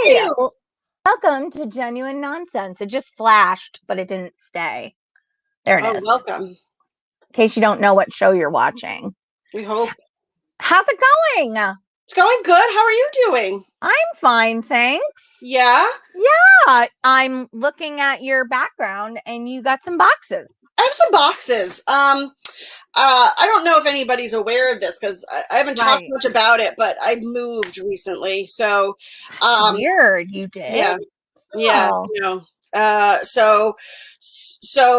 Hey, you? Welcome to Genuine Nonsense. It just flashed, but it didn't stay. There it Oh, is. welcome. In case you don't know what show you're watching. We hope. How's it going? It's going good. How are you doing? I'm fine, thanks. Yeah? I'm looking at your background and you got some boxes. I have some boxes. I don't know if anybody's aware of this because I haven't talked Right. much about it, but I moved recently. So, Weird, you did? yeah, yeah, Oh. you know. So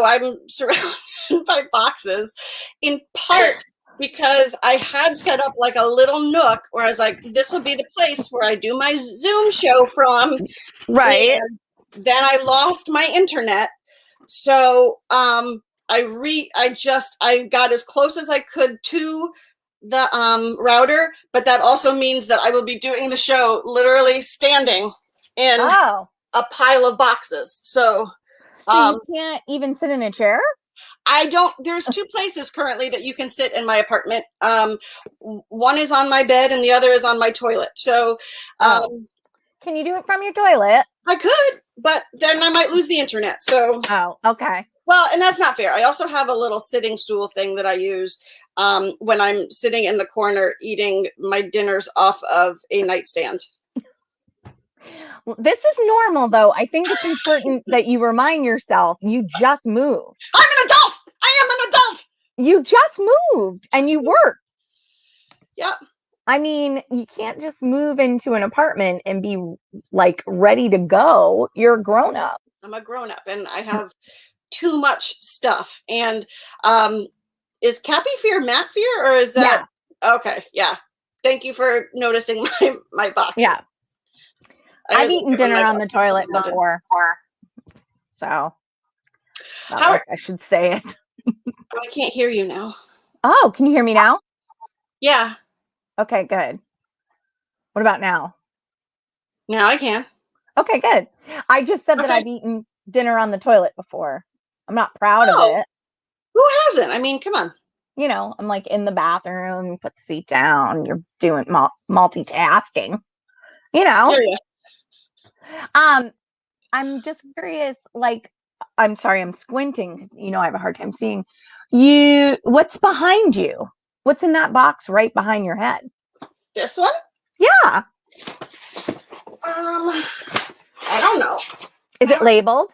I'm surrounded by boxes, in part because I had set up like a little nook where I was like, this will be the place where I do my Zoom show from. Right. And then I lost my internet. So I got as close as I could to the router, but that also means that I will be doing the show literally standing in Oh. a pile of boxes. So you can't even sit in a chair? There's two places currently that you can sit in my apartment. One is on my bed and the other is on my toilet. So can you do it from your toilet? I could, but then I might lose the internet. So okay. Well, and that's not fair. I also have a little sitting stool thing that I use when I'm sitting in the corner eating my dinners off of a nightstand. Well, this is normal, though. I think it's important that you remind yourself you just moved. I'm an adult. I am an adult. You just moved and you work. Yeah. I mean, you can't just move into an apartment and be like ready to go. You're a grown up. I'm a grown up and I have too much stuff. And is Cappy Fear Matt Fear, or is that okay? Yeah. Thank you for noticing my box. Yeah. I've eaten dinner on the toilet before. So I should say it. I can't hear you now. Oh, can you hear me now? Yeah. Okay, good. What about now? Now I can. Okay, good. I just said that I've eaten dinner on the toilet before. I'm not proud of it. Who hasn't? I mean, come on. You know, I'm like in the bathroom, you put the seat down, you're doing multitasking. You know. I'm just curious, like, I'm sorry, I'm squinting because I have a hard time seeing you. What's behind you? What's in that box right behind your head? This one? Yeah. I don't know. Is it labeled?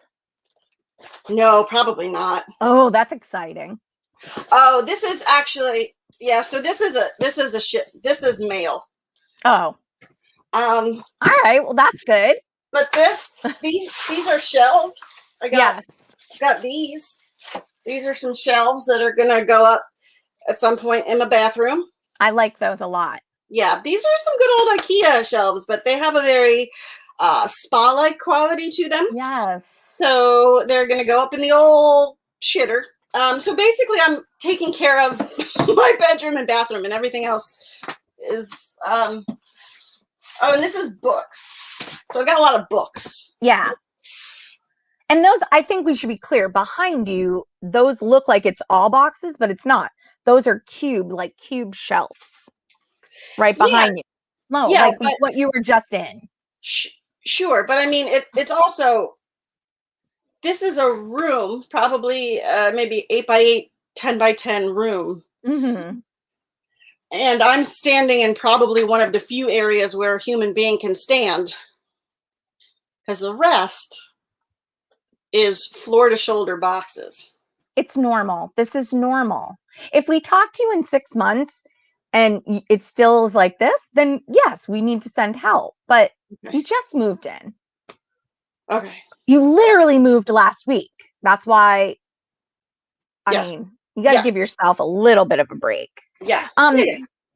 No, probably not. Oh, that's exciting. Oh, this is actually, yeah. So this is mail. Oh. All right. Well, that's good. But these are shelves. I got these. These are some shelves that are gonna go up at some point in my bathroom. I like those a lot. Yeah, these are some good old IKEA shelves, but they have a very spa-like quality to them. Yes. So they're gonna go up in the old shitter. So basically, I'm taking care of my bedroom and bathroom, and everything else is. Oh, and this is books. So I got a lot of books. Yeah. And those, I think we should be clear, behind you, those look like it's all boxes, but it's not. Those are cube shelves right behind you. No, like what you were just in. Sure. But I mean, it's also, this is a room, probably maybe 8 by 8, 10 by 10 room. Mm-hmm. And I'm standing in probably one of the few areas where a human being can stand. Because the rest is floor to shoulder boxes. It's normal. This is normal. If we talk to you in 6 months and it still is like this, then yes, we need to send help. But you just moved in. Okay. You literally moved last week. That's why, I mean, you got to give yourself a little bit of a break. Yeah.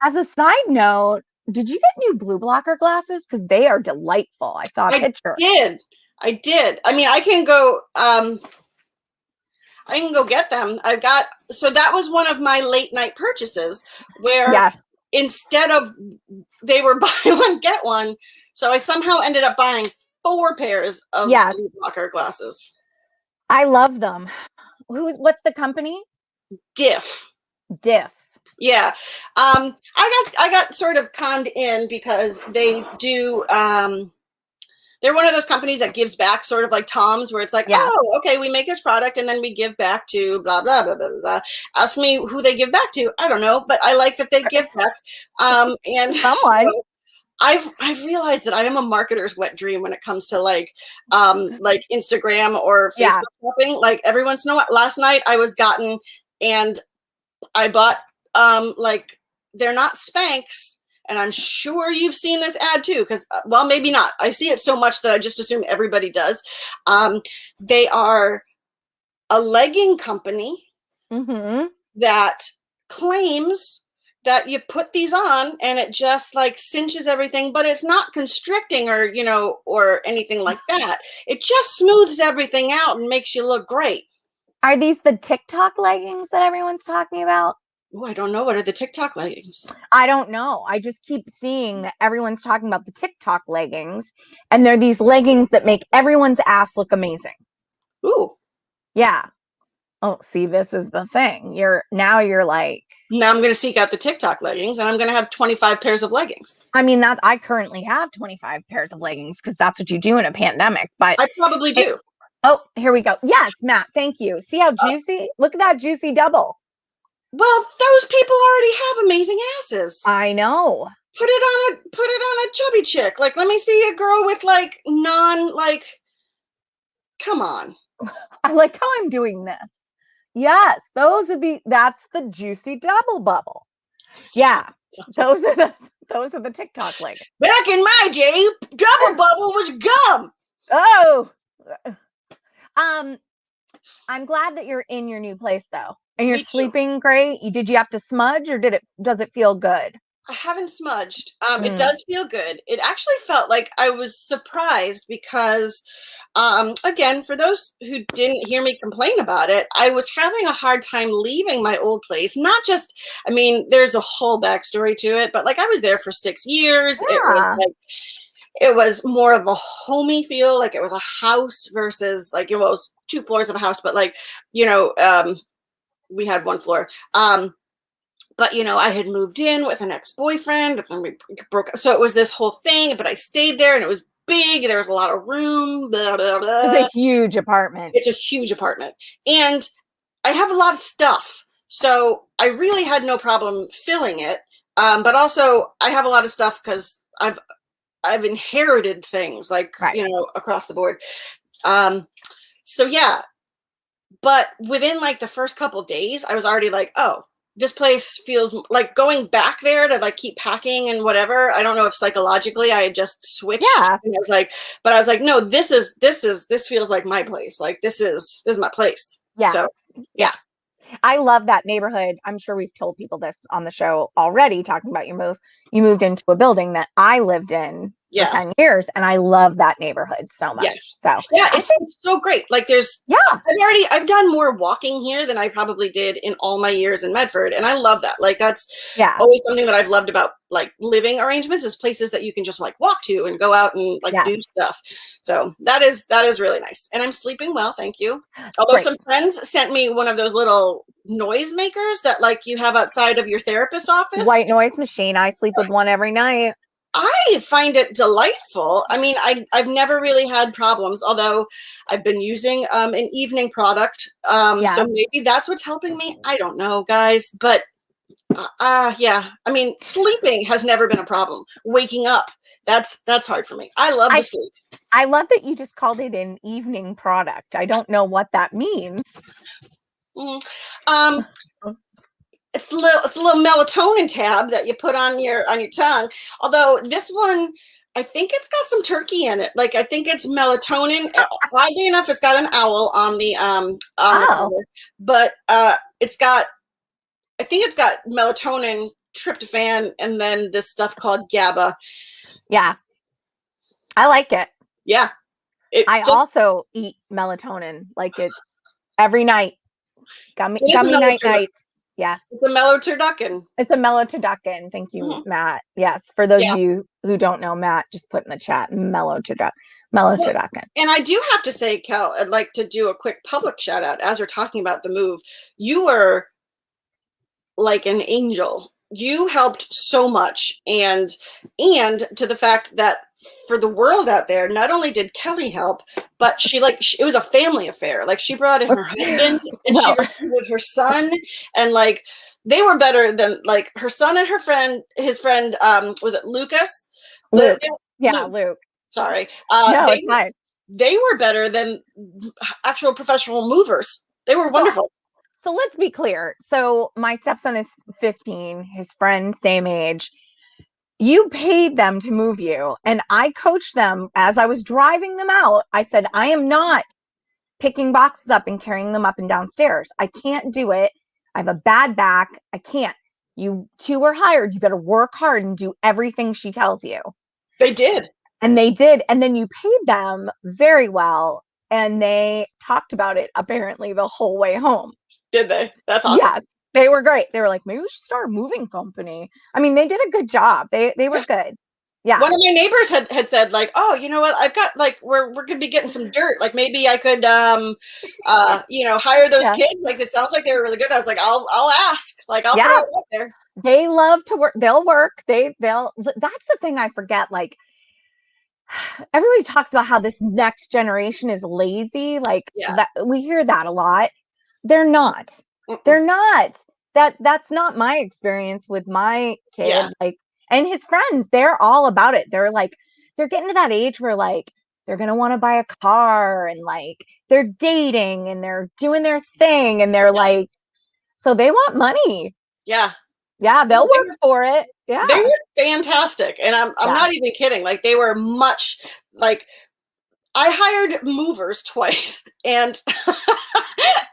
As a side note, did you get new blue blocker glasses? Because they are delightful. I saw a picture. I did. I mean, I can go get them. So that was one of my late night purchases where instead of, they were buy one, get one. So I somehow ended up buying 4 pairs of blue blocker glasses. I love them. What's the company? Diff. Yeah. I got sort of conned in because they do They're one of those companies that gives back, sort of like Tom's, where it's like, oh, okay, we make this product and then we give back to blah, blah, blah, blah, blah. Ask me who they give back to. I don't know, but I like that they give back. And someone. So I've realized that I am a marketer's wet dream when it comes to like Instagram or Facebook shopping. Like every once in a while, last night I was gotten and I bought like, they're not Spanx. And I'm sure you've seen this ad too, because, well, maybe not. I see it so much that I just assume everybody does. They are a legging company that claims that you put these on and it just like cinches everything, but it's not constricting or, you know, or anything like that. It just smooths everything out and makes you look great. Are these the TikTok leggings that everyone's talking about? Oh, I don't know. What are the TikTok leggings? I don't know. I just keep seeing that everyone's talking about the TikTok leggings, and they're these leggings that make everyone's ass look amazing. Ooh. Yeah. Oh, see, this is the thing. You're like, now I'm going to seek out the TikTok leggings and I'm going to have 25 pairs of leggings. I mean, that I currently have 25 pairs of leggings because that's what you do in a pandemic, but I probably do. Oh, here we go. Yes, Matt, thank you. See how juicy? Look at that juicy double. Well, those people already have amazing asses. I know. Put it on a chubby chick. Like, let me see a girl with like come on. I like how I'm doing this. Yes, that's the juicy double bubble. Yeah. Those are the TikTok leggings. Back in my day, double bubble was gum. Oh. I'm glad that you're in your new place though. And you're sleeping great. Did you have to smudge or does it feel good? I haven't smudged. It does feel good. It actually felt like I was surprised because, again, for those who didn't hear me complain about it, I was having a hard time leaving my old place. Not just, I mean, there's a whole backstory to it, but like I was there for 6 years. Yeah. It was more of a homey feel. Like it was a house versus like, it was 2 floors of a house, but like, you know, we had 1 floor. But, you know, I had moved in with an ex-boyfriend, and then we broke up. So it was this whole thing, but I stayed there and it was big. There was a lot of room. Blah, blah, blah. It's a huge apartment. It's a huge apartment. And I have a lot of stuff. So I really had no problem filling it. But also I have a lot of stuff because I've inherited things like, you know, across the board. So yeah, but within like the first couple days, I was already like, oh, this place feels like going back there to like keep packing and whatever. I don't know if psychologically I had just switched. Yeah. And I was like, no, this feels like my place. Like this is my place. Yeah. So yeah. I love that neighborhood. I'm sure we've told people this on the show already, talking about your move. You moved into a building that I lived in for 10 years, and I love that neighborhood so much. Yeah. So yeah, it's so great. Like I've done more walking here than I probably did in all my years in Medford, and I love that. Like that's always something that I've loved about like living arrangements is places that you can just like walk to and go out and like do stuff. So that is really nice. And I'm sleeping well, thank you. Although some friends sent me one of those little noise makers that like you have outside of your therapist's office. White noise machine. I sleep with one every night. I find it delightful. I mean, I've never really had problems, although I've been using an evening product. So maybe that's what's helping me. I don't know, guys, but yeah. I mean, sleeping has never been a problem. Waking up, that's hard for me. I love to sleep. I love that you just called it an evening product. I don't know what that means. It's a little melatonin tab that you put on your tongue. Although this one, I think it's got some turkey in it. Like I think it's melatonin. Oddly enough, it's got an owl on the cover, but I think it's got melatonin, tryptophan, and then this stuff called GABA. Yeah, I like it. Yeah, I also eat melatonin like it every night. Gummy nights. Yes. It's a melloturducken. It's a melloturducken. Thank you, Matt. Yes. For those of you who don't know, Matt, just put in the chat, melloturducken. And I do have to say, Cal, I'd like to do a quick public shout out as we're talking about the move. You were like an angel. You helped so much. And to the fact that for the world out there, not only did Kelly help, but it was a family affair. Like she brought in her husband and she recruited her son, and like they were better than like her son and his friend, was it Lucas? Luke. Luke. Luke. Sorry. No, it's fine. They were better than actual professional movers. They were wonderful. So let's be clear. So my stepson is 15, his friend, same age. You paid them to move you. And I coached them as I was driving them out. I said, I am not picking boxes up and carrying them up and downstairs. I can't do it. I have a bad back. I can't. You two are hired. You better work hard and do everything she tells you. They did. And they did. And then you paid them very well. And they talked about it apparently the whole way home. Did they? That's awesome. Yes. They were great. They were like, maybe we should start a moving company. I mean, they did a good job. They were good. Yeah. One of my neighbors had said like, oh, you know what? I've got like, we're going to be getting some dirt. Like maybe I could, hire those kids. Like it sounds like they were really good. I was like, I'll ask. Like I'll throw it out there. They love to work. They'll work. That's the thing I forget. Like everybody talks about how this next generation is lazy. Like that, we hear that a lot. They're not. They're not. That's not my experience with my kid. Yeah. Like, and his friends, they're all about it. They're like, they're getting to that age where like they're gonna want to buy a car and like they're dating and they're doing their thing and they're like, so they want money. Yeah. Yeah, they'll work for it. Yeah. They were fantastic. And I'm not even kidding. Like they were much like I hired movers twice and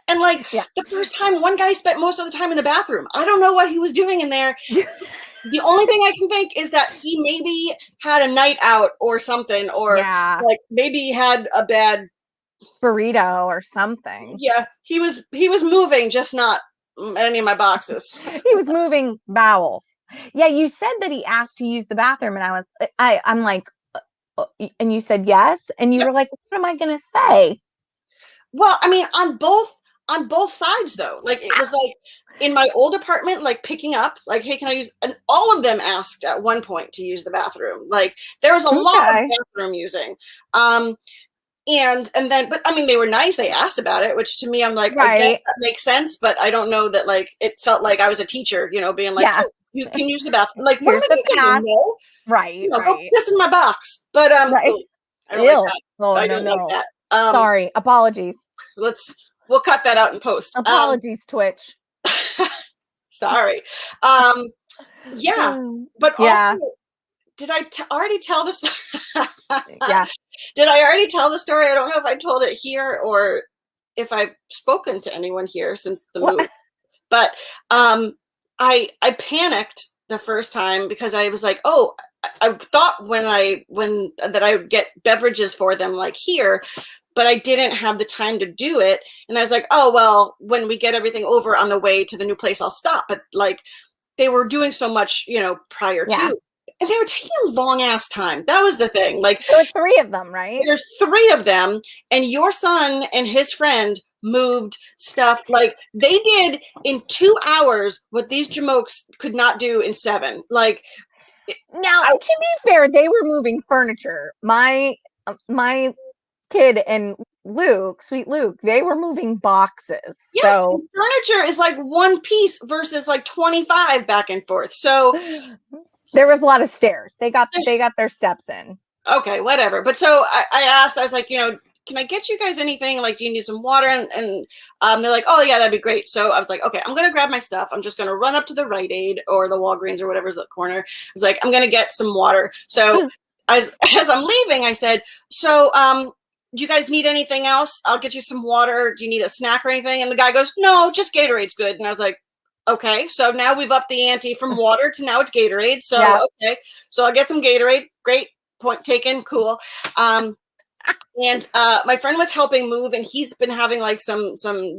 and like the first time one guy spent most of the time in the bathroom. I don't know what he was doing in there. The only thing I can think is that he maybe had a night out or something, or like maybe he had a bad burrito or something. Yeah, he was moving, just not any of my boxes. He was moving bowels. Yeah, you said that he asked to use the bathroom, and I'm like, and you said yes, and you were like, what am I gonna say? Well, I mean, on both sides though. Like it was like in my old apartment, like picking up, like, hey, can I use? And all of them asked at one point to use the bathroom. Like there was a lot of bathroom using. And then, but I mean, they were nice. They asked about it, which to me, I'm like, I guess that makes sense. But I don't know that like it felt like I was a teacher, being like, oh, you can use the bathroom. Like, here's the pass. Right. Go piss in my box. But I don't like that. I don't like that. Sorry, apologies. We'll cut that out in post. Apologies, Twitch. Sorry. But also, did I already tell this? Did I already tell the story? I don't know if I told it here or if I've spoken to anyone here since the move. But I panicked the first time because I was like, oh, I thought that I would get beverages for them like here, but I didn't have the time to do it. And I was like, oh, well, when we get everything over on the way to the new place, I'll stop. But like they were doing so much, prior to. And they were taking a long ass time. That was the thing. Like there were 3 of them, right? There's 3 of them, and your son and his friend moved stuff like they did in 2 hours what these jamokes could not do in 7. Like now, to be fair, they were moving furniture. My kid and Luke, sweet Luke, they were moving boxes. Yes, so furniture is like 1 piece versus like 25 back and forth. So there was a lot of stairs. They got their steps in. Okay, whatever. But so I asked, I was like, can I get you guys anything? Like, do you need some water? And they're like, oh yeah, that'd be great. So I was like, okay, I'm going to grab my stuff. I'm just going to run up to the Rite Aid or the Walgreens or whatever's at the corner. I was like, I'm going to get some water. So as I'm leaving, I said, so, do you guys need anything else? I'll get you some water. Do you need a snack or anything? And the guy goes, no, just Gatorade's good. And I was like, okay, so now we've upped the ante from water to now it's Gatorade. So, okay, so I'll get some Gatorade. Great, point taken, cool. And my friend was helping move, and he's been having like some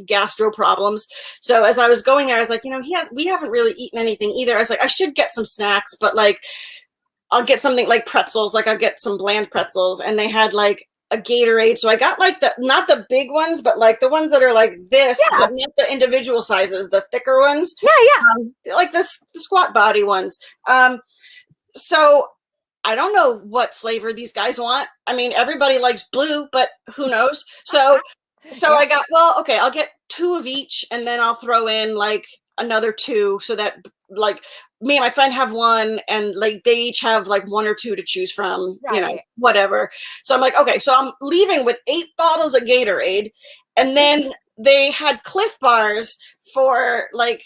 gastro problems. So as I was going there, I was like, we haven't really eaten anything either. I was like, I should get some snacks, but like, I'll get something like pretzels. Like I'll get some bland pretzels, and they had like a Gatorade. So I got like not the big ones, but like the ones that are like this, but not the individual sizes, the thicker ones. Yeah. Like the squat body ones. So I don't know what flavor these guys want. I mean, everybody likes blue, but who knows? So I got, well, okay, I'll get 2 of each, and then I'll throw in like another 2 so that like me and my friend have 1, and like they each have like 1 or 2 to choose from, you know, whatever. So I'm like, okay, so I'm leaving with 8 bottles of Gatorade, and then they had Cliff Bars for like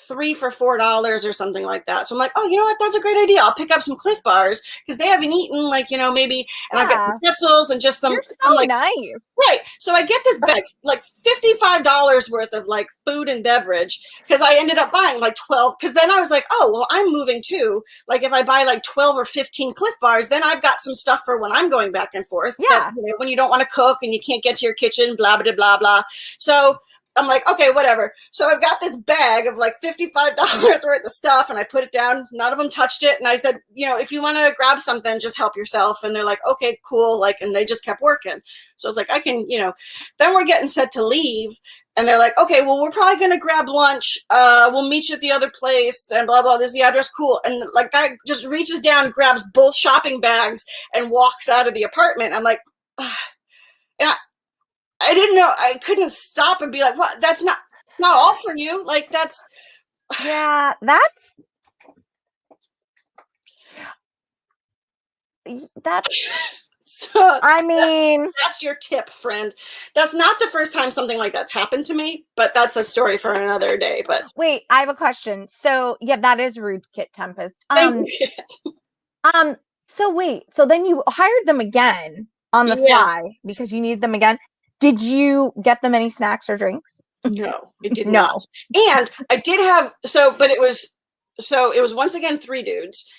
3 for $4 or something like that. So I'm like, oh, you know what? That's a great idea. I'll pick up some Cliff Bars because they haven't eaten, like, you know, maybe, and I'll get some pretzels and just some. You're so like, nice. Right. So I get this bag, like $55 worth of like food and beverage, because I ended up buying like 12. Because then I was like, oh, well, I'm moving too. Like if I buy like 12 or 15 Cliff Bars, then I've got some stuff for when I'm going back and forth. Yeah. That, you know, when you don't want to cook and you can't get to your kitchen, blah, blah, blah, blah. So I'm like, okay, whatever. So I've got this bag of like $55 worth of stuff, and I put it down. None of them touched it. And I said, you know, if you want to grab something, just help yourself. And they're like, okay, cool. Like, and they just kept working. So I was like, I can, you know, then we're getting set to leave. And they're like, okay, well, we're probably going to grab lunch. We'll meet you at the other place and blah, blah. This is the address. Cool. And like guy just reaches down, grabs both shopping bags and walks out of the apartment. I'm like, and I didn't know, I couldn't stop and be like, what? That's not, it's not all for you. Like that's. Yeah, that's so I mean, that's your tip, friend. That's not the first time something like that's happened to me, but that's a story for another day. But wait, I have a question. So yeah, that is rude, Kit Tempest. So wait, so then you hired them again on the fly because you needed them again. Did you get them any snacks or drinks? No, it did not. And I did have, but it was once again 3 dudes.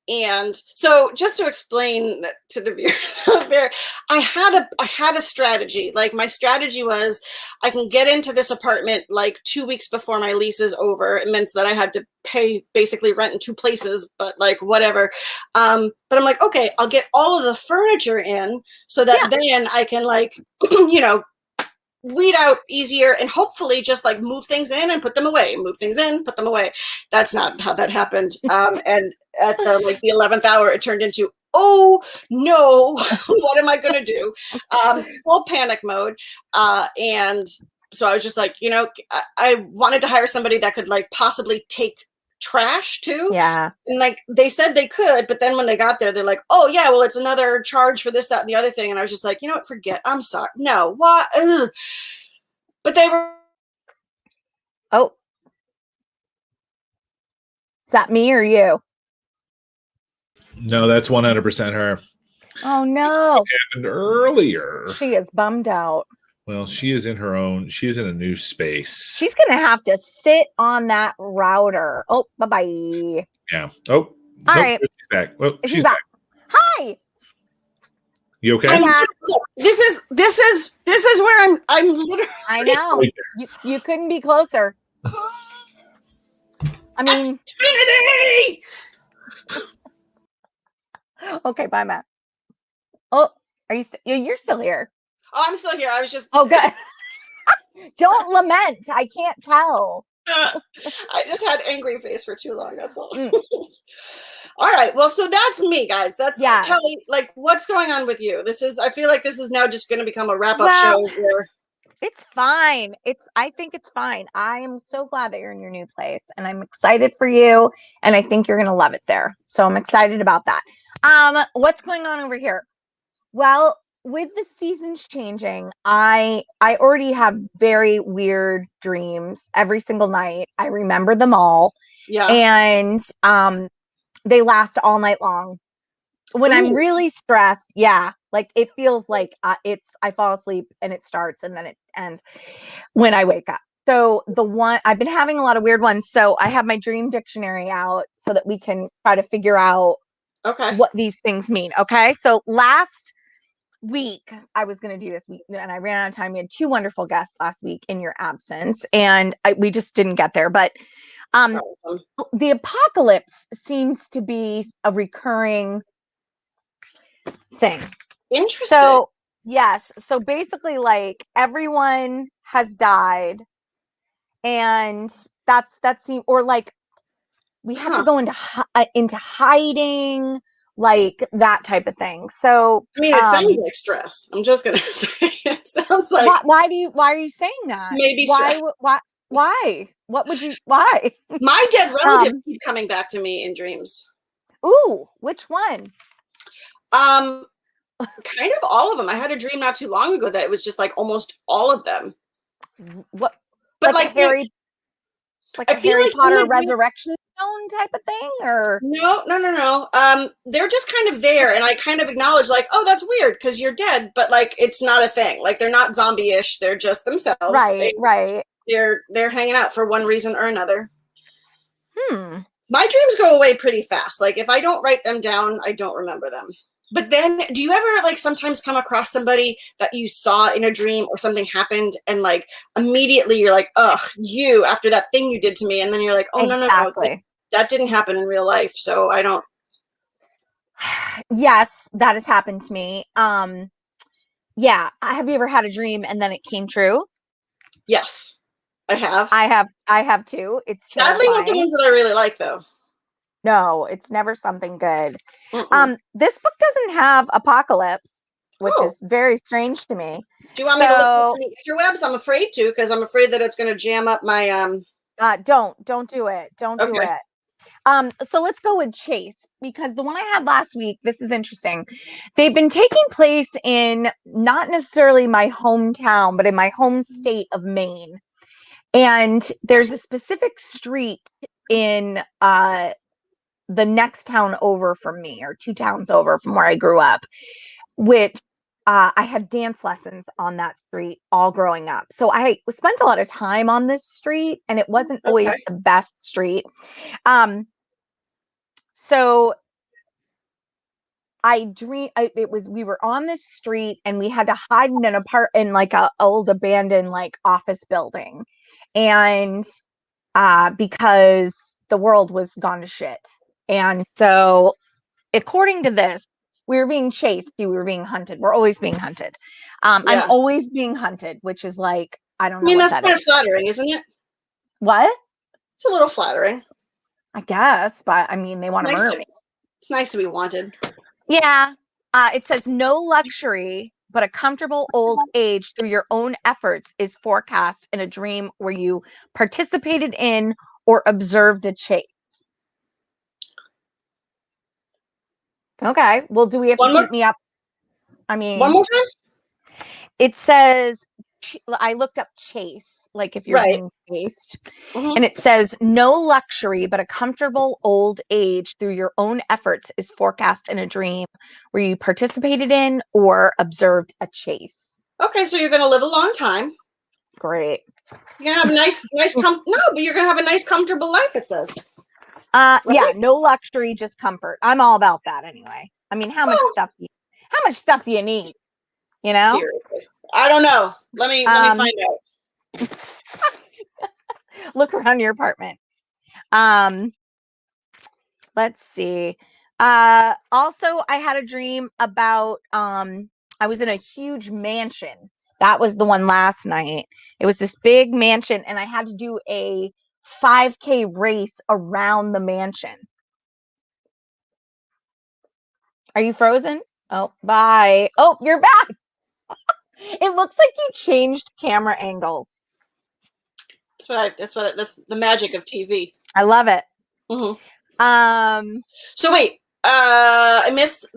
And so just to explain to the viewers out there, I had a strategy. Like my strategy was I can get into this apartment like 2 weeks before my lease is over. It meant that I had to pay basically rent in 2 places, but like whatever. But I'm like, okay, I'll get all of the furniture in so that then I can like, you know, weed out easier and hopefully just like move things in and put them away, move things in, put them away. That's not how that happened. And at the 11th hour, it turned into, oh no, what am I going to do? Full panic mode. And so I was just like, you know, I wanted to hire somebody that could like possibly take trash too. Yeah. And like they said they could, but then when they got there, they're like, oh yeah, well, it's another charge for this, that, and the other thing. And I was just like, you know what, forget, I'm sorry. No, what? Ugh. But they were. Oh. Is that me or you? No, that's 100% her. Oh no. It happened earlier. She is bummed out. Well, she is in a new space. She's going to have to sit on that router. Oh, bye-bye. Yeah. Oh, all right. She's back. Well, she's back. Hi. You okay? This is where I'm literally. I know. Right, you couldn't be closer. I mean. Trinity! Okay, bye, Matt. Oh, you're still here. Oh, I'm still here. I was just. Oh, good. Don't lament. I can't tell. I just had angry face for too long. That's all. All right. Well, so that's me, guys. That's Kelly. Like, what's going on with you? I feel like this is now just going to become a wrap-up show. It's fine. I think it's fine. I am so glad that you're in your new place, and I'm excited for you. And I think you're going to love it there. So I'm excited about that. What's going on over here? Well, with the seasons changing, I already have very weird dreams every single night. I remember them all. Yeah. And they last all night long. When I'm really stressed, like it feels like I fall asleep and it starts and then it ends when I wake up. So I've been having a lot of weird ones. So I have my dream dictionary out so that we can try to figure out what these things mean. Okay. So last week I was going to do this week and I ran out of time. We had 2 wonderful guests last week in your absence and we just didn't get there. But the apocalypse seems to be a recurring thing. Interesting. So yes. So basically like everyone has died and or like we have to go into hiding like that type of thing. So I mean, it sounds like stress. I'm just gonna say it sounds like why are you saying that? maybe Why stress. why? What would you why? My dead relatives keep coming back to me in dreams. Ooh, which one? Kind of all of them. I had a dream not too long ago that it was just like almost all of them. What? But like Harry, like I a feel Harry like Potter resurrection stone type of thing, or no. They're just kind of there, and I kind of acknowledge like, oh, that's weird because you're dead, but like it's not a thing. Like they're not zombie-ish. They're just themselves. Right. They're hanging out for one reason or another. My dreams go away pretty fast. Like if I don't write them down, I don't remember them. But then do you ever like sometimes come across somebody that you saw in a dream or something happened and like immediately you're like, ugh, you after that thing you did to me. And then you're like, oh, exactly. no, that didn't happen in real life. So I don't. Yes, that has happened to me. Yeah. Have you ever had a dream and then it came true? Yes, I have. I have too. It's sadly not the ones that I really like though. No, it's never something good. This book doesn't have apocalypse, which is very strange to me. Do you want me to look at the interwebs? I'm afraid to, because I'm afraid that it's going to jam up my Don't do it. Don't do it. So let's go with Chase, because the one I had last week, this is interesting. They've been taking place in not necessarily my hometown, but in my home state of Maine. And there's a specific street in the next town over from me, or 2 towns over from where I grew up, which I had dance lessons on that street all growing up. So I spent a lot of time on this street, and it wasn't always the best street. So we were on this street and we had to hide in like a old abandoned like office building. And because the world was gone to shit. And so according to this, we were being chased. We were being hunted. We're always being hunted. I'm always being hunted, which is like, I don't know. I mean, that's kind of flattering, isn't it? What? It's a little flattering, I guess, but I mean, they want to murder me. It's nice to be wanted. Yeah. It says no luxury, but a comfortable old age through your own efforts is forecast in a dream where you participated in or observed a chase. Okay. Well, do we have to keep me up? I mean, one more time? It says, I looked up chase, like if you're being chased, and it says no luxury, but a comfortable old age through your own efforts is forecast in a dream where you participated in or observed a chase. Okay, so you're going to live a long time. Great. You're going to have a nice, but you're going to have a nice, comfortable life, it says. Right? Yeah, no luxury, just comfort. I'm all about that anyway. I mean, how much stuff do you need? You know? Seriously. I don't know. Let me find out. Look around your apartment. Let's see. Also, I had a dream about I was in a huge mansion. That was the one last night. It was this big mansion, and I had to do a 5K race around the mansion. Are you frozen? Oh, bye. Oh, you're back. It looks like you changed camera angles. That's the magic of TV. I love it. So wait, I missed.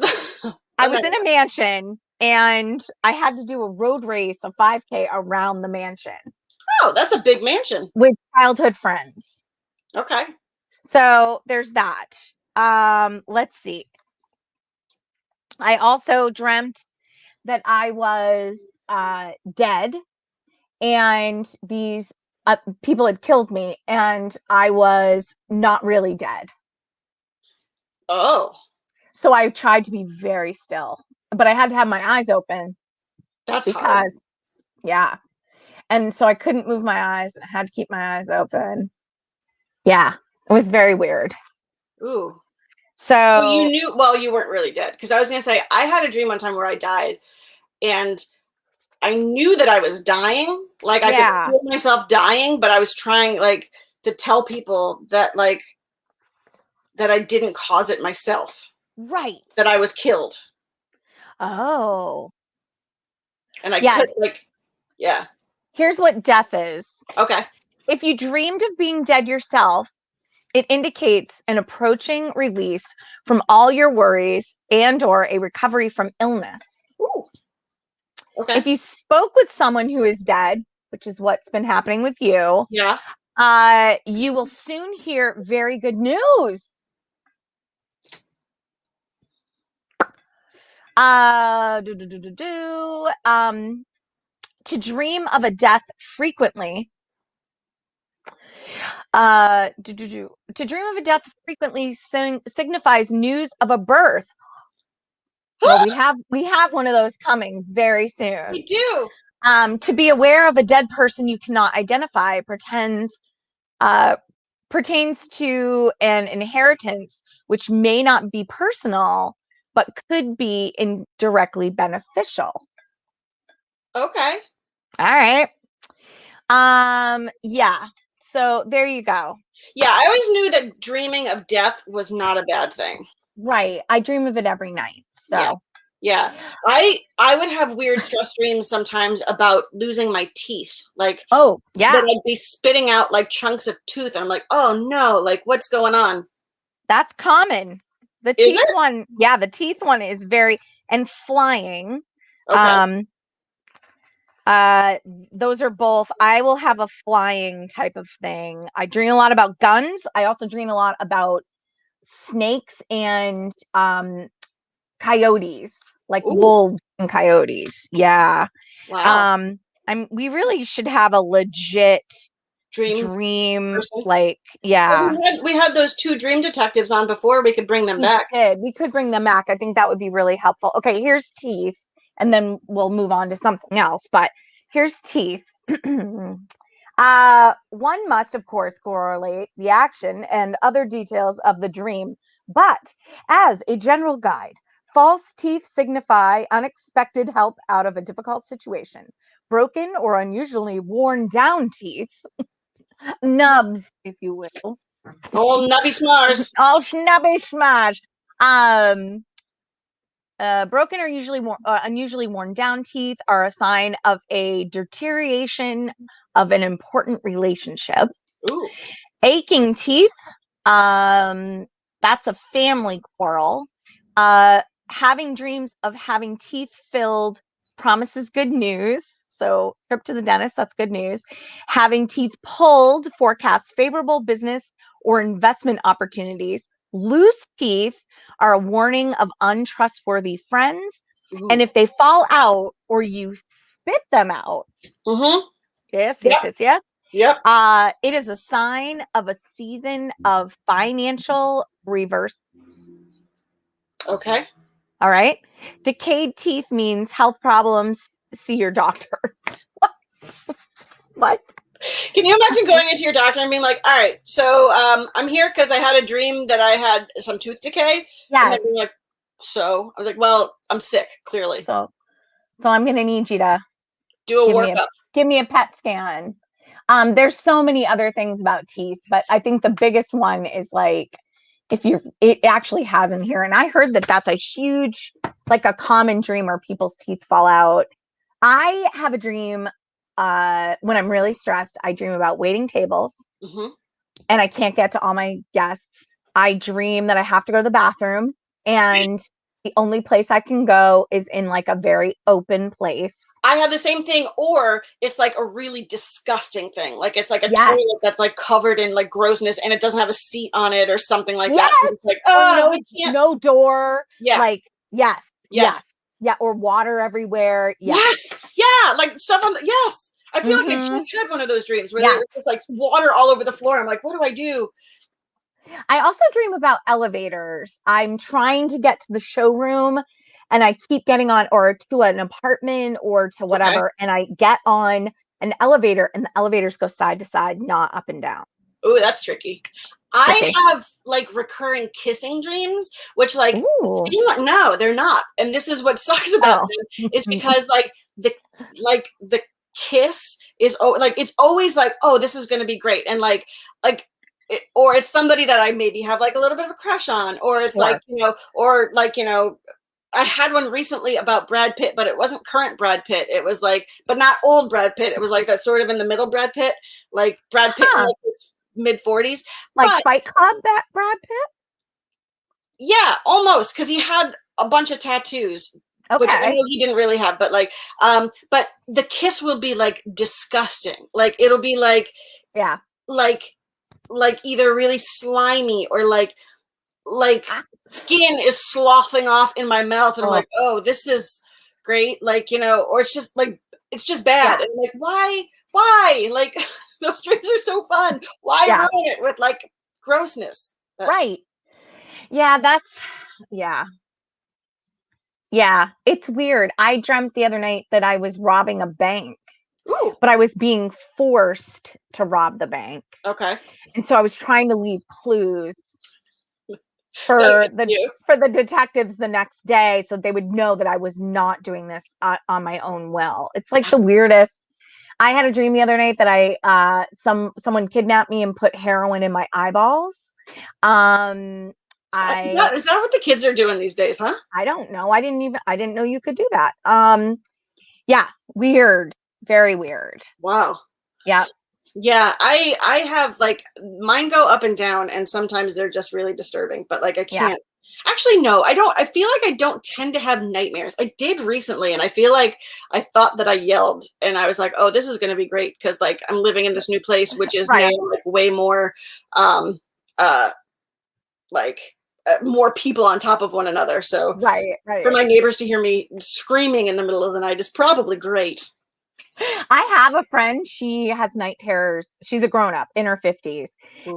I was in a mansion and I had to do a road race, a 5K around the mansion. Oh, that's a big mansion. With childhood friends. Okay. So there's that. Let's see. I also dreamt that I was dead, and these people had killed me, and I was not really dead. Oh. So I tried to be very still, but I had to have my eyes open. That's hard. Yeah. And so I couldn't move my eyes, and I had to keep my eyes open. Yeah. It was very weird. Ooh. So you weren't really dead, because I was going to say, I had a dream one time where I died, and I knew that I was dying. Like I could feel myself dying, but I was trying like to tell people that like that I didn't cause it myself. Right. that I was killed. Oh. And I Yeah. could, like, yeah. Here's what death is. Okay. If you dreamed of being dead yourself, it indicates an approaching release from all your worries and or a recovery from illness. Ooh. Okay. If you spoke with someone who is dead, which is what's been happening with you, Yeah. you will soon hear very good news. To dream of a death frequently. To dream of a death frequently signifies news of a birth. Well, we have one of those coming very soon. We do. To be aware of a dead person you cannot identify pertains to an inheritance which may not be personal, but could be indirectly beneficial. Okay. All right. Yeah. So there you go. Yeah, I always knew that dreaming of death was not a bad thing. Right. I dream of it every night. So yeah. I would have weird stress dreams sometimes about losing my teeth. Like, oh, yeah. that I'd be spitting out like chunks of tooth. And I'm like, oh no, like what's going on? That's common. The Is teeth it? one, yeah, the teeth one is very, and flying. Okay. Those are both. I will have a flying type of thing. I dream a lot about guns. I also dream a lot about snakes and coyotes, like Ooh. wolves and coyotes. Yeah. Wow. We really should have a legit dream person? like, yeah. Well, we had those 2 dream detectives on before. We could bring them back. We could bring them back. I think that would be really helpful. Okay, here's teeth, and then we'll move on to something else. But here's teeth. One must, of course, correlate the action and other details of the dream. But as a general guide, false teeth signify unexpected help out of a difficult situation. Broken or unusually worn down teeth, nubs, if you will. Oh, nubby Smarz. Oh, snubby smash. Broken or unusually worn down teeth are a sign of a deterioration of an important relationship. Ooh. Aching teeth, that's a family quarrel. Having dreams of having teeth filled promises good news. So trip to the dentist, that's good news. Having teeth pulled forecasts favorable business or investment opportunities. Loose teeth are a warning of untrustworthy friends. Ooh. And if they fall out or you spit them out, yes. Yep. It is a sign of a season of financial reverses. Okay. All right. Decayed teeth means health problems. See your doctor. What? Can you imagine going into your doctor and being like, all right, so I'm here because I had a dream that I had some tooth decay. Yes. And then being like, so I was like, well, I'm sick, clearly. So I'm going to need you to do a workup. Give me a PET scan. There's so many other things about teeth, but I think the biggest one is like, it actually has in here. And I heard that that's a huge, like a common dream where people's teeth fall out. I have a dream when I'm really stressed. I dream about waiting tables and I can't get to all my guests. I dream that I have to go to the bathroom and the only place I can go is in like a very open place. I have the same thing, or it's like a really disgusting thing. Like it's like a toilet that's like covered in like grossness and it doesn't have a seat on it or something like that. It's like, oh, no door. Yeah. Like, yes. Yeah. Or water everywhere. Yes. Yeah. Like stuff on yes. I feel like I just had one of those dreams where there's just like water all over the floor. I'm like, what do I do? I also dream about elevators. I'm trying to get to the showroom and I keep getting on or to an apartment or to whatever. And I get on an elevator and the elevators go side to side, not up and down. Oh, that's tricky. I have like recurring kissing dreams, which like seem like, no, they're not. And this is what sucks about them is because like the kiss is like it's always like, oh, this is going to be great, and like or it's somebody that I maybe have like a little bit of a crush on, or it's like, or like, I had one recently about Brad Pitt, but it wasn't current Brad Pitt. It was like, but not old Brad Pitt. It was like that sort of in the middle Brad Pitt, like Brad Pitt in like his mid-40s. Like Fight Club, that Brad Pitt? Yeah, almost, because he had a bunch of tattoos, which I know he didn't really have, but like, but the kiss will be like disgusting. Like it'll be like, like either really slimy or like skin is sloughing off in my mouth, and I'm like, oh, this is great, like, or it's just like, it's just bad, and I'm like, why, like those dreams are so fun. Why ruin it with like grossness? Right. Yeah, that's it's weird. I dreamt the other night that I was robbing a bank. Ooh. But I was being forced to rob the bank. Okay. And so I was trying to leave clues for the detectives the next day, so they would know that I was not doing this on my own will. It's like the weirdest. I had a dream the other night that someone kidnapped me and put heroin in my eyeballs. Is that what the kids are doing these days, huh? I don't know. I didn't know you could do that. Yeah, weird. Very weird. Wow. Yeah. Yeah, I have like mine go up and down, and sometimes they're just really disturbing, but like I can't. Actually, no, I don't. I feel like I don't tend to have nightmares. I did recently, and I feel like I thought that I yelled, and I was like, oh, this is going to be great, because like I'm living in this new place, which is now like way more more people on top of one another. So for my neighbors to hear me screaming in the middle of the night is probably great. I have a friend, she has night terrors. She's a grown-up in her 50s.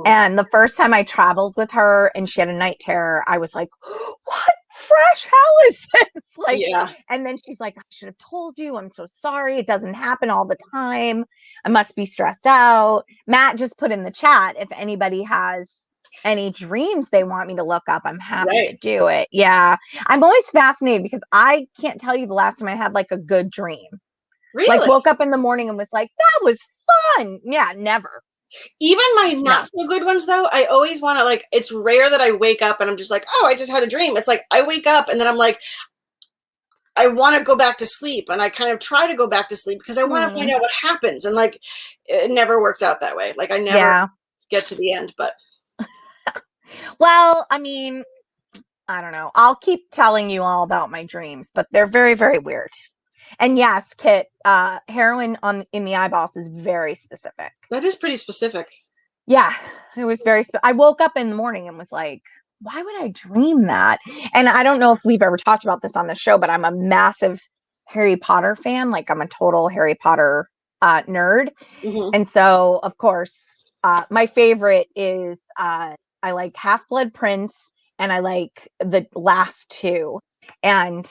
And the first time I traveled with her and she had a night terror, I was like, what fresh hell is this? Like, and then she's like, I should have told you. I'm so sorry. It doesn't happen all the time. I must be stressed out. Matt just put in the chat, if anybody has any dreams they want me to look up, I'm happy to do it. Yeah. I'm always fascinated because I can't tell you the last time I had like a good dream. Really? Like woke up in the morning and was like, that was fun. Yeah, never. Even my not so good ones though, I always want to like, it's rare that I wake up and I'm just like, oh, I just had a dream. It's like I wake up and then I'm like, I want to go back to sleep, and I kind of try to go back to sleep because I want to find out what happens, and like it never works out that way. Like I never get to the end, but well, I mean, I don't know. I'll keep telling you all about my dreams, but they're very, very weird. And yes, Kit, heroin in the eyeballs is very specific. That is pretty specific. Yeah, it was very I woke up in the morning and was like, why would I dream that? And I don't know if we've ever talked about this on the show, but I'm a massive Harry Potter fan. Like I'm a total Harry Potter nerd. And so, of course, my favorite is I like Half-Blood Prince, and I like the last two. And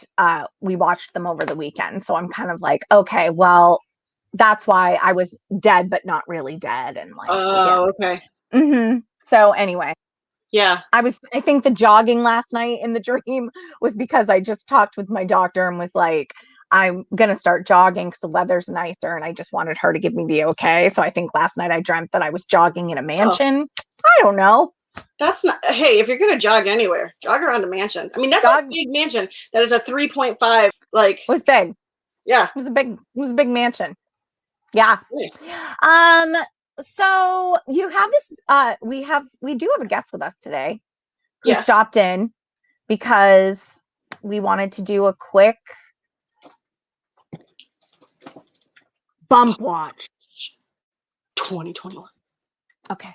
we watched them over the weekend. So I'm kind of like, okay, well, that's why I was dead, but not really dead. And like, okay. So anyway. Yeah. I think the jogging last night in the dream was because I just talked with my doctor and was like, I'm going to start jogging because the weather's nicer. And I just wanted her to give me the okay. So I think last night I dreamt that I was jogging in a mansion. I don't know. That's not, hey, if you're going to jog anywhere, jog around a mansion. I mean, that's a big mansion. That is a 3.5, like. It was big. Yeah. It was a big mansion. Yeah. Nice. So you have this, we do have a guest with us today who stopped in because we wanted to do a quick bump watch. 2021. Okay.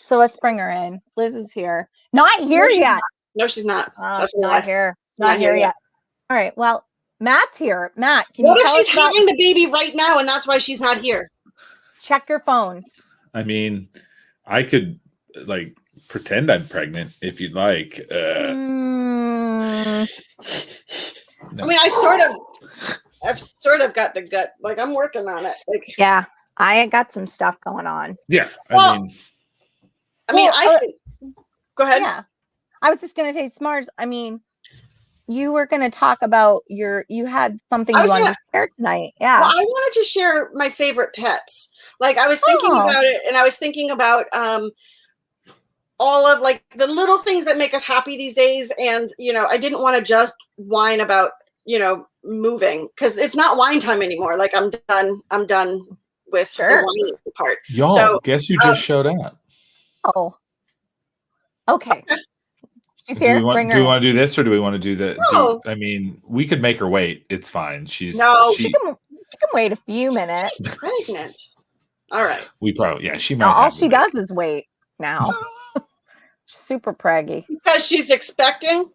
So let's bring her in. Liz is here. Not here yet. No, she's not. She's not here. Not here yet. All right. Well, Matt's here. Matt, can you tell us? What if she's having the baby right now and that's why she's not here? Check your phones. I mean, I could like pretend I'm pregnant if you'd like. I mean, I've sort of got the gut. Like I'm working on it. Like I got some stuff going on. Yeah. Go ahead. Yeah. I was just going to say, Smarz, I mean, you were going to talk about you had something you wanted to share tonight. Yeah. Well, I wanted to share my favorite pets. Like I was thinking about it, and I was thinking about all of like the little things that make us happy these days. And, you know, I didn't want to just whine about, you know, moving, because it's not wine time anymore. Like I'm done with the whining part. Y'all, so, guess who just showed up? Oh, okay. She's Do here. we want to do this, or do we want to do the? No. I mean, we could make her wait. It's fine. She can wait a few minutes. She's pregnant. All right. We probably she might. Now, all she does is wait now. Super preggy. Because she's expecting.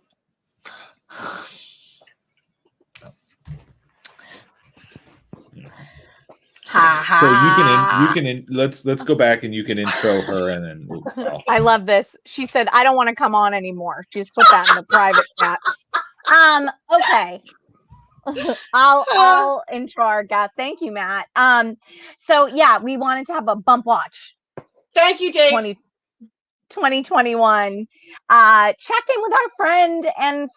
So you can let's go back and you can intro her and then I love this. She said, I don't want to come on anymore. She just put that in the private chat. Okay. I'll intro our guest. Thank you, Matt. So yeah, we wanted to have a bump watch. Thank you, Dave. 2021. Check in with our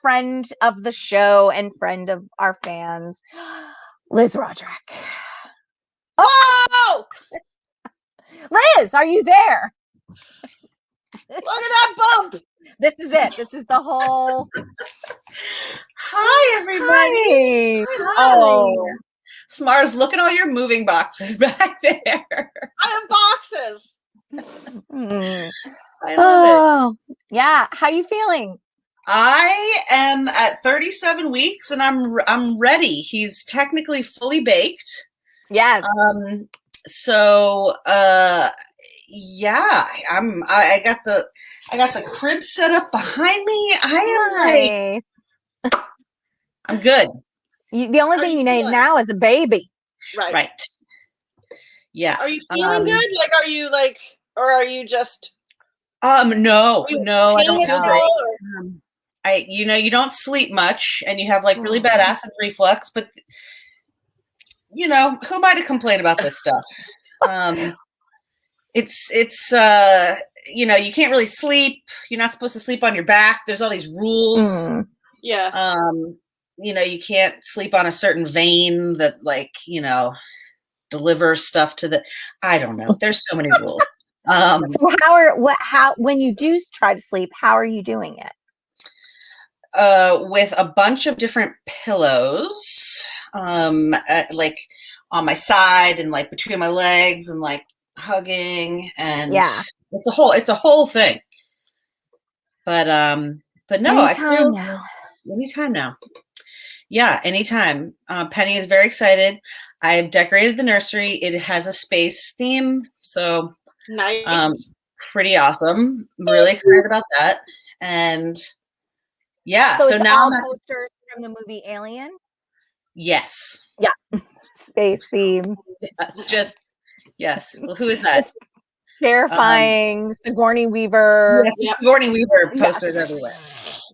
friend of the show and friend of our fans, Liz Roderick. Oh, Liz, are you there? Look at that bump. This is it. This is the whole. Hi, everybody. Hi. Oh, Smarz, look at all your moving boxes back there. I have boxes. I love it. Yeah. How you feeling? I am at 37 weeks and I'm ready. He's technically fully baked. Yes. So yeah, I got the crib set up behind me. I am like, I'm good. The only thing you need now is a baby. Right. Yeah. Are you feeling good? Like, are you like, or are you just? No, I don't feel great. You don't sleep much and you have like really bad acid reflux, but you know, who am I to complain about this stuff? It's you can't really sleep. You're not supposed to sleep on your back. There's all these rules. Yeah. You can't sleep on a certain vein that delivers stuff to the, I don't know. There's so many rules. So how when you do try to sleep, how are you doing it? With a bunch of different pillows, like on my side and like between my legs and like hugging, and it's a whole thing. But no, anytime now. Yeah, anytime. Penny is very excited. I've decorated the nursery. It has a space theme, so nice. Pretty awesome. I'm really excited about that. And yeah, so it's now all posters from the movie Alien. Yes. Yeah. Space theme. Yes. Well, who is that? Terrifying Sigourney Weaver. Yes, Sigourney Weaver posters everywhere.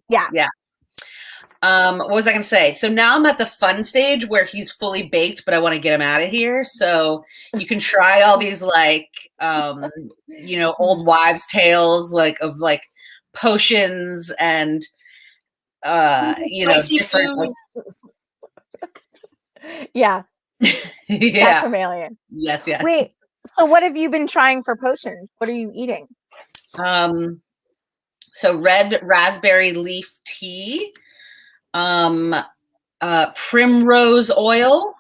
Yeah. Yeah. What was I going to say? So now I'm at the fun stage where he's fully baked, but I want to get him out of here. So you can try all these old wives' tales of potions and different. Yeah. Yeah. That's from Alien. Yes. Wait. So what have you been trying for potions? What are you eating? So red raspberry leaf tea. Primrose oil,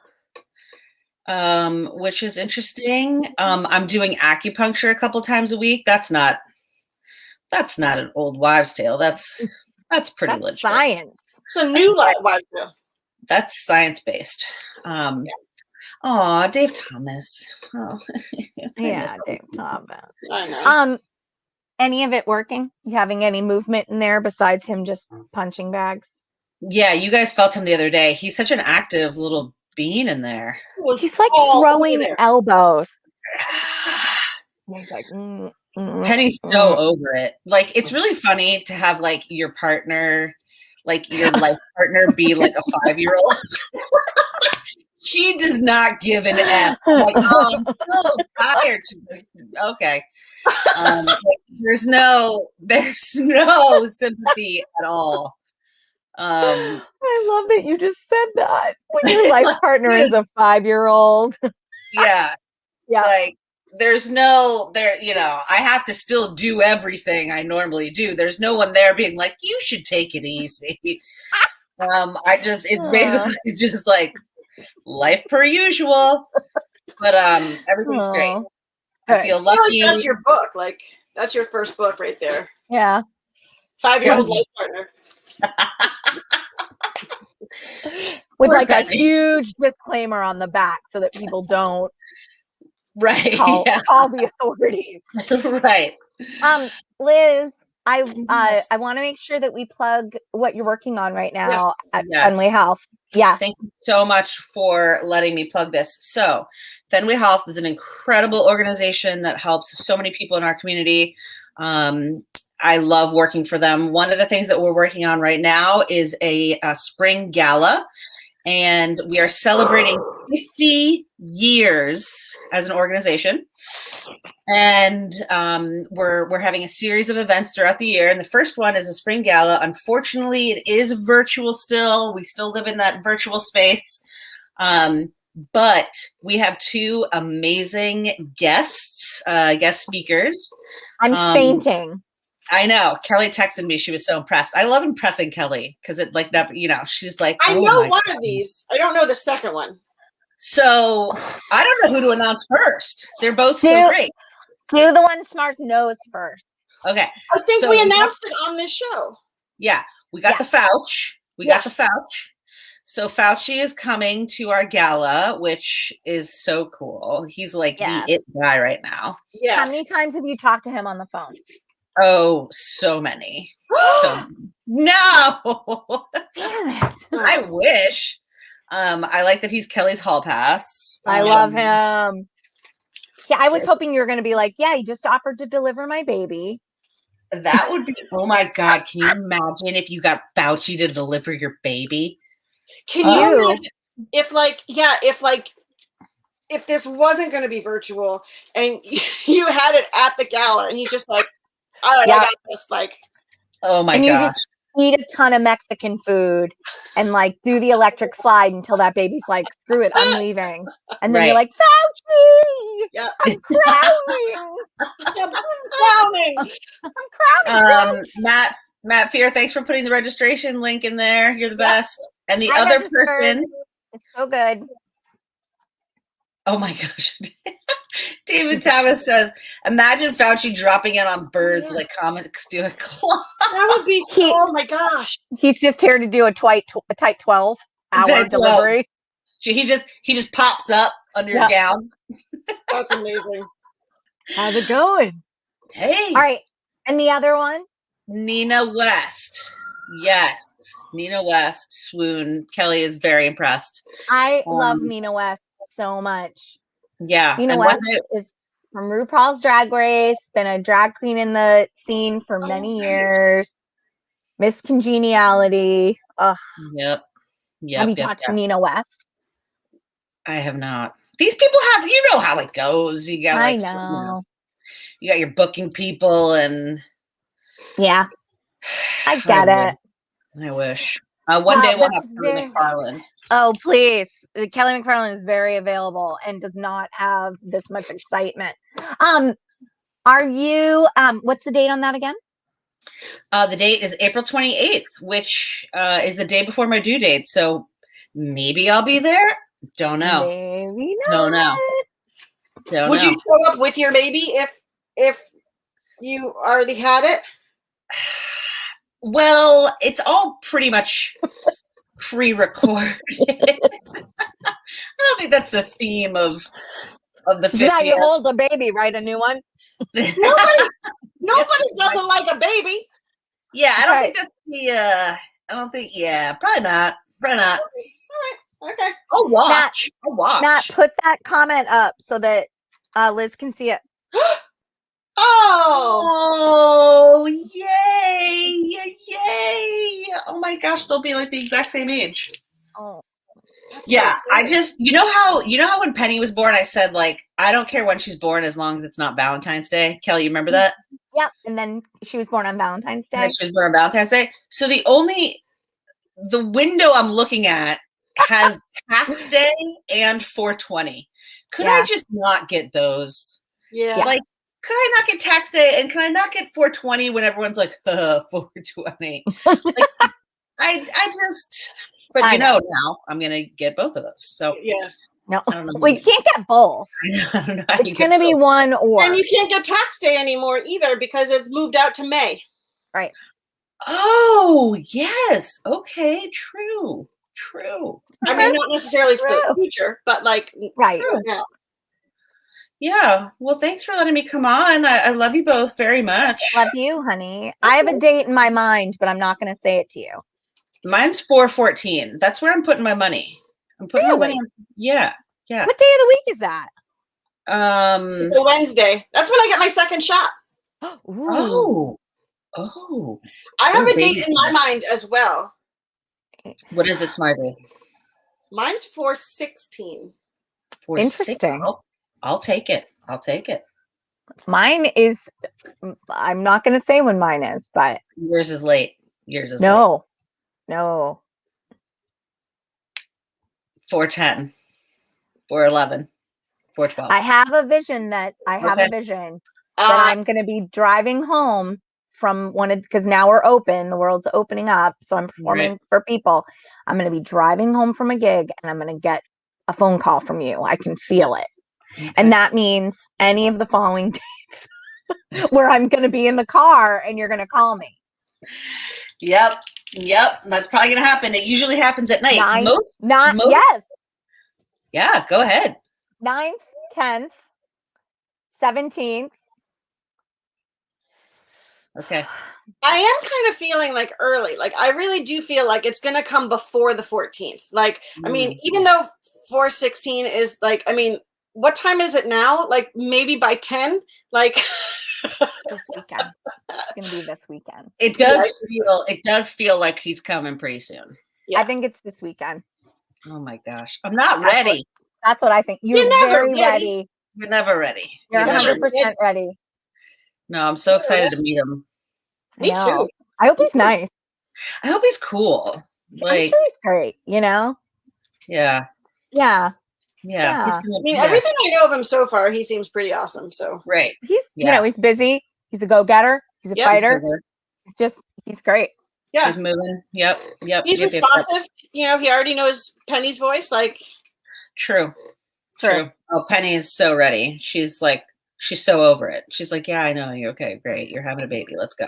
which is interesting. I'm doing acupuncture a couple times a week. That's not an old wives' tale. That's pretty legit. Science. It's a new wives' tale. That's science-based. Dave Thomas. Oh, yeah, Dave Thomas. I know. Any of it working? You having any movement in there besides him just punching bags? Yeah, you guys felt him the other day. He's such an active little bean in there. He's like throwing elbows. He's like, Penny's so over it. Like, it's really funny to have like your partner, like your life partner, be like a 5-year-old. She does not give an F. Like, I'm so tired. She's like, okay. There's no sympathy at all. I love that you just said that when your life partner is a 5-year-old. Yeah. Yeah. Like, there's no there, I have to still do everything I normally do. There's no one there being like, you should take it easy. It's basically just like life per usual. But everything's great. I feel lucky. That's your book. Like, that's your first book right there. Yeah. 5-year-old life partner. With like a huge disclaimer on the back so that people don't call the authorities. Right. Liz, I want to make sure that we plug what you're working on right now at Fenway Health. Yes. Thank you so much for letting me plug this. So Fenway Health is an incredible organization that helps so many people in our community. I love working for them. One of the things that we're working on right now is a spring gala, and we are celebrating 50 years as an organization. And we're having a series of events throughout the year. And the first one is a spring gala. Unfortunately, it is virtual still. We still live in that virtual space. But we have 2 amazing guest speakers. I'm fainting. I know. Kelly texted me. She was so impressed. I love impressing Kelly because it like never, she's like, I know one of these. I don't know the second one. So I don't know who to announce first. They're both so great. Do the one Smarz knows first. Okay. I think we announced it on this show. Yeah. We got the Fauci. We got the Fauci. So Fauci is coming to our gala, which is so cool. He's like the it guy right now. Yeah. How many times have you talked to him on the phone? Oh, so many. No. Damn it. I wish. I like that he's Kelly's hall pass. I love him. Yeah, I was hoping you were going to be like, yeah, he just offered to deliver my baby. That would be, oh my God. Can you imagine if you got Fauci to deliver your baby? Can you imagine if this wasn't going to be virtual and you had it at the gala and he's just like, all right, I got this. Like, oh my gosh. You just eat a ton of Mexican food and like do the electric slide until that baby's like, screw it, I'm leaving. And then you're like, Fauci, I'm crowning. I'm crowning. Matt Fear, thanks for putting the registration link in there. You're the best. And the other person. It's so good. Oh my gosh. David Thomas says, imagine Fauci dropping in on birds like comics do a claw. That would be, oh my gosh. He's just here to do a tight 12-hour delivery. He just pops up under your gown. That's amazing. How's it going? Hey. All right. And the other one? Nina West. Yes. Nina West. Swoon. Kelly is very impressed. I love Nina West so much. Yeah. Nina West is from RuPaul's Drag Race, been a drag queen in the scene for many years. Miss Congeniality. Ugh. Yep. Have you talked to Nina West? I have not. These people have, you know how it goes. You got like, I know. You got your booking people and. Yeah. I get it. I wish. One day we'll have Kelly MacFarland. Oh, please. Kelly MacFarland is very available and does not have this much excitement. Are you, what's the date on that again? The date is April 28th, which is the day before my due date. So maybe I'll be there. Don't know. Maybe not. Don't know. Would you show up with your baby if you already had it? Well, it's all pretty much pre-recorded. I don't think that's the theme of the 50th. Now you hold a baby, right? A new one? Nobody doesn't like a baby. Yeah, I don't think that's probably not. Probably not. All right. Okay. I'll watch. Matt, put that comment up so that Liz can see it. Oh, yay! Oh my gosh, they'll be like the exact same age. Oh, yeah. I just, you know how when Penny was born, I said like, I don't care when she's born as long as it's not Valentine's Day. Kelly, you remember that? Yep. And then she was born on Valentine's Day. She was born on Valentine's Day. So the window I'm looking at has Tax Day and 420. Could I just not get those? Yeah. Like, could I not get tax day and can I not get 420 when everyone's like 420? Like, I just, but now I'm gonna get both of those. So yeah. No, I don't know. well, you can't get both. I don't know how It's you going get to be both. one or. And you can't get tax day anymore either because it's moved out to May. Right. Oh, yes. Okay, true. I mean, not necessarily for the future, but like right now. Yeah. Well, thanks for letting me come on. I love you both very much. Love you, honey. I have a date in my mind, but I'm not going to say it to you. Mine's 4/14. That's where I'm putting my money. I'm putting my money on. Yeah. What day of the week is that? It's a Wednesday. That's when I get my second shot. Ooh. Oh. I have a date in my mind as well. What is it, Smarzy? Mine's 4/16. Interesting. I'll take it. Mine is, I'm not going to say when mine is, but. Yours is late. No. 4/10, 4/11, 4/12. I have a vision that I'm going to be driving home from because now we're open, the world's opening up. So I'm performing for people. I'm going to be driving home from a gig and I'm going to get a phone call from you. I can feel it. Okay. And that means any of the following dates where I'm going to be in the car and you're going to call me. Yep. That's probably going to happen. It usually happens at night. Yes. Yeah, go ahead. 9th, 10th, 17th. Okay. I am kind of feeling like early. Like I really do feel like it's going to come before the 14th. Like, I mean, even though 4/16 is like, I mean, what time is it now? Like maybe by 10? Like this weekend. It's going to be this weekend. It does feel like he's coming pretty soon. Yeah. I think it's this weekend. Oh my gosh. I'm not ready. That's what I think. You're never ready. You're never ready. You're 100% ready. No, I'm so excited to meet him. Me too. I hope he's nice. I hope he's cool. I'm sure he's great, Yeah. Yeah. I mean, everything I know of him so far, he seems pretty awesome. So he's he's busy. He's a go-getter. He's a fighter. He's great. Yeah, he's moving. Yep. He's responsive. He already knows Penny's voice. Like, true. Oh, Penny is so ready. She's so over it. She's like, yeah, I know. You're okay. Great. You're having a baby. Let's go.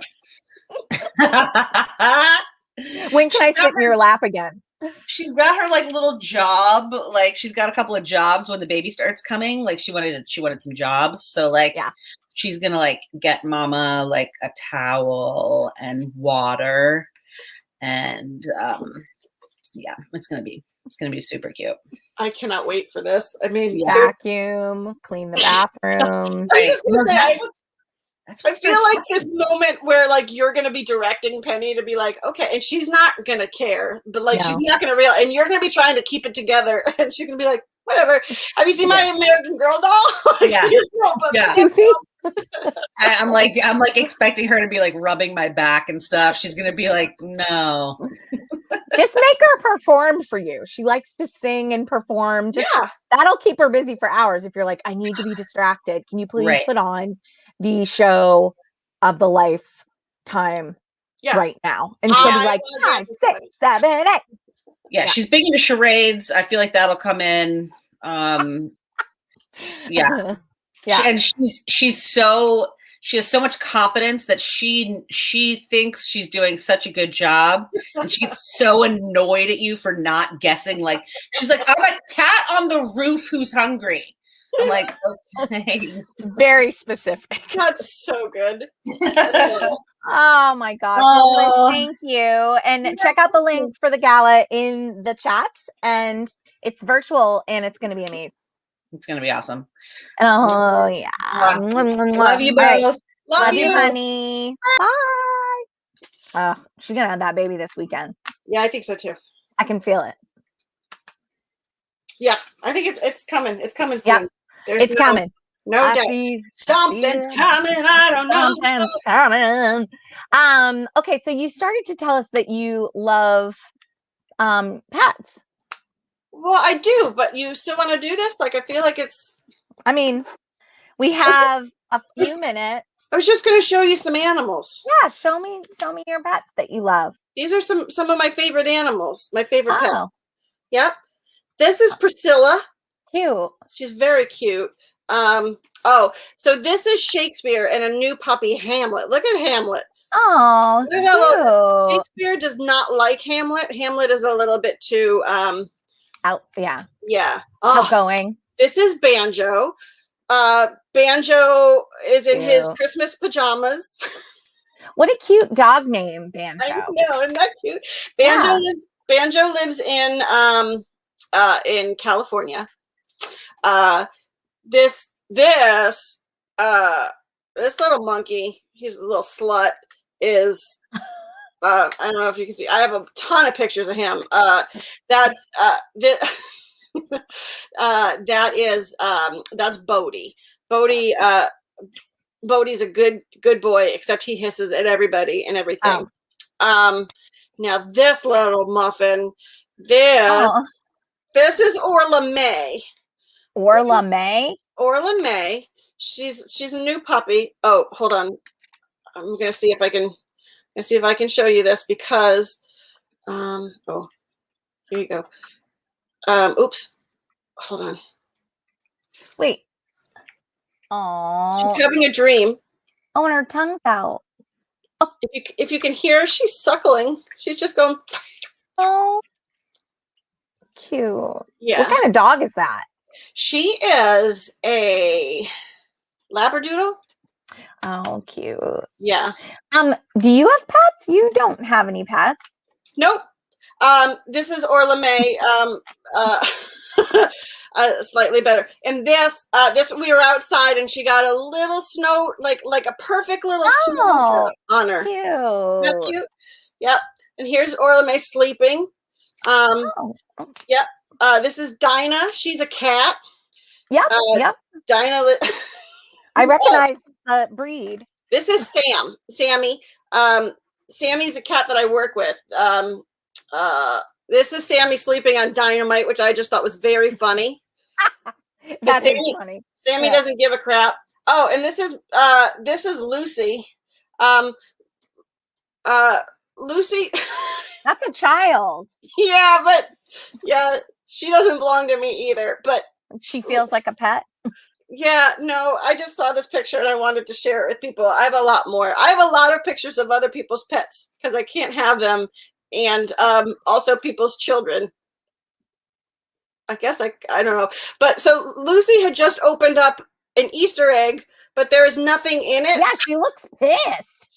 When can I sit in your lap again? She's got her little job. Like she's got a couple of jobs when the baby starts coming. Like she wanted some jobs. So she's gonna get mama a towel and water, and it's gonna be super cute. I cannot wait for this. I mean, vacuum, clean the bathrooms. I was just gonna say, I feel like this moment where you're gonna be directing Penny to be like, okay, and she's not gonna care, but she's not gonna realize, and you're gonna be trying to keep it together, and she's gonna be like, whatever. Have you seen my American Girl doll? I'm expecting her to be rubbing my back and stuff. She's gonna be like, no. Just make her perform for you. She likes to sing and perform. That'll keep her busy for hours. If you're like, I need to be distracted, can you please put on the show of the lifetime right now? And she'll be like 5, 6, 7, 8. Yeah, she's big into charades. I feel like that'll come in. And she has so much confidence that she thinks she's doing such a good job, and she gets so annoyed at you for not guessing. She's like, I'm a cat on the roof who's hungry. I'm like, okay. It's very specific. That's so good. Oh my gosh. Well, thank you. And check out the link for the gala in the chat. And it's virtual and it's going to be amazing. It's going to be awesome. Oh, yeah. Love you both. Right. Love you, honey. Bye. She's going to have that baby this weekend. Yeah, I think so too. I can feel it. Yeah, I think it's coming. It's coming soon. Yep. It's coming. No doubt. Something's coming. I don't know. Something's coming. Okay, so you started to tell us that you love pets. Well, I do, but you still want to do this? I feel like it's. I mean, We have a few minutes. I was just going to show you some animals. Yeah, show me your pets that you love. These are some of my favorite animals, my favorite pets. Oh, Yep. This is Priscilla. cute. She's very cute. So this is Shakespeare and a new puppy, Hamlet. Look at Hamlet. Oh, cute. Shakespeare does not like Hamlet. Hamlet is a little bit too Yeah. yeah. Outgoing. This is Banjo. Banjo is in his Cute. Christmas pajamas. What a cute dog name, Banjo. I know, isn't that cute? Yeah. Banjo lives in California. This little monkey, he's a little slut, is I don't know if you can see. I have a ton of pictures of him. That's Bodie. Bodie's a good boy, except he hisses at everybody and everything. Now this little muffin, this is Orla May. Orla May. Orla May. She's a new puppy. Oh, hold on. I'm gonna see if I can show you this because here you go. Oops. Hold on. Wait. Oh. She's having a dream. Oh, and her tongue's out. Oh. If you can hear her, she's suckling. She's just going. Oh. Cute. Yeah. What kind of dog is that? She is a Labradoodle. Oh, cute. Yeah. Do you have pets? You don't have any pets. Nope. This is Orla May. Slightly better. And this we were outside and she got a little snow, like a perfect little snow on her. Cute. Isn't that cute? Yep. And here's Orla May sleeping. Yep. This is Dinah. She's a cat. Yep. Yep. Dinah. I recognize the breed. This is Sammy. Sammy's a cat that I work with. This is Sammy sleeping on dynamite, which I just thought was very funny. That is funny. Sammy doesn't give a crap. Oh, and this is Lucy. Lucy. That's a child. Yeah, but yeah, she doesn't belong to me either. But she feels like a pet. Yeah, no, I just saw this picture and I wanted to share it with people. I have a lot more. I have a lot of pictures of other people's pets because I can't have them, and also people's children. I guess I don't know. But so Lucy had just opened up an Easter egg, but there is nothing in it. Yeah, she looks pissed.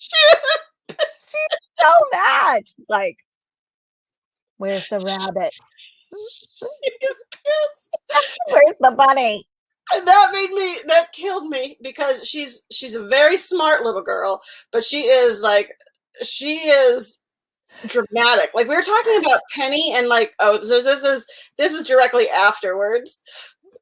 She's so mad. She's like, "Where's the rabbit? She's pissed. Where's the bunny?" And that killed me because she's a very smart little girl, but she is dramatic. Like we were talking about Penny and so this is directly afterwards.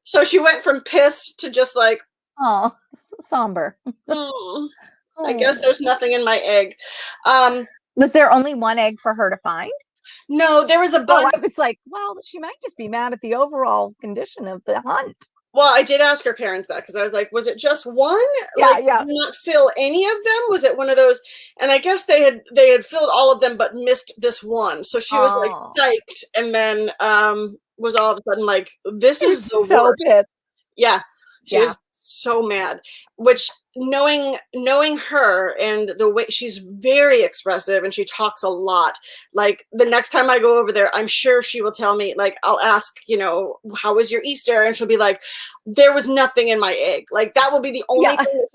So she went from pissed to just like, oh, somber. I guess there's nothing in my egg. Was there only one egg for her to find? No, there was a bunch. I was like, well, she might just be mad at the overall condition of the hunt. Well, I did ask her parents that because I was like, was it just one? Yeah. Did not fill any of them? Was it one of those? And I guess they had filled all of them but missed this one. So she was like psyched, and then was all of a sudden like, this is the so worst. Pissed. Yeah. She was so mad, which knowing her and the way she's very expressive and she talks a lot. Like the next time I go over there, I'm sure she will tell me, like, I'll ask, how was your Easter? And she'll be like, there was nothing in my egg. Like that will be the only thing.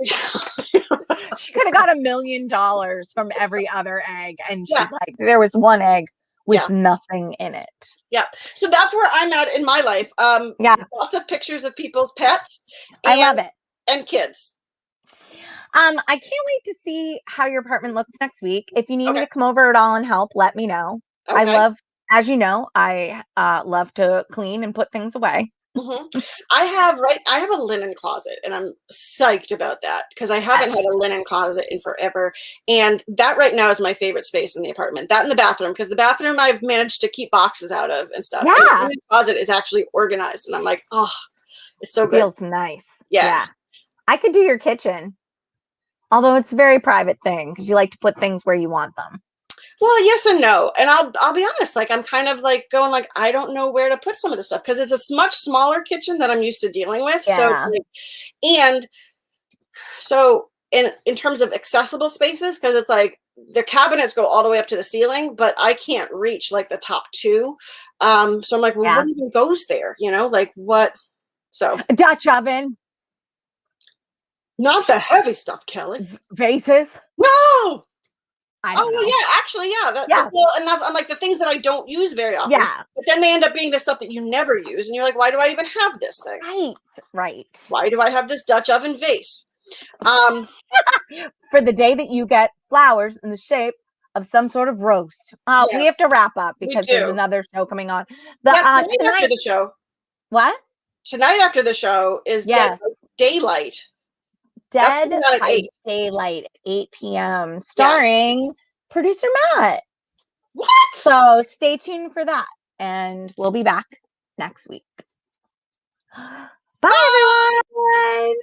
She could have got $1 million from every other egg. And she's like, there was one egg with nothing in it. Yeah. So that's where I'm at in my life. Lots of pictures of people's pets. I love it. And kids. I can't wait to see how your apartment looks next week. If you need me to come over at all and help, let me know. Okay. I love, as you know, I love to clean and put things away. Mm-hmm. I have a linen closet, and I'm psyched about that because I haven't had a linen closet in forever. And that right now is my favorite space in the apartment. That and the bathroom, because the bathroom I've managed to keep boxes out of and stuff. Yeah. And the linen closet is actually organized, and I'm like, oh, it's so good. Feels nice. Yeah. I could do your kitchen. Although it's a very private thing because you like to put things where you want them. Well, yes and no. And I'll be honest, like I'm kind of like going like I don't know where to put some of the stuff because it's a much smaller kitchen that I'm used to dealing with. Yeah. So it's like, and so in terms of accessible spaces, because it's like the cabinets go all the way up to the ceiling, but I can't reach like the top two. So I'm like, well, what even goes there? You know, like what? So a Dutch oven. Not the heavy stuff, Kelly. Vases. No. I don't know. Yeah, actually, yeah. Well, and that's I'm like the things that I don't use very often. Yeah. But then they end up being the stuff that you never use, and you're like, why do I even have this thing? Right. Why do I have this Dutch oven vase? For the day that you get flowers in the shape of some sort of roast. We have to wrap up because there's another show coming on. Tonight after the show. What? Tonight after the show is Daylight. Dead by Daylight at 8 p.m. starring producer Matt. What? So stay tuned for that. And we'll be back next week. Bye everyone.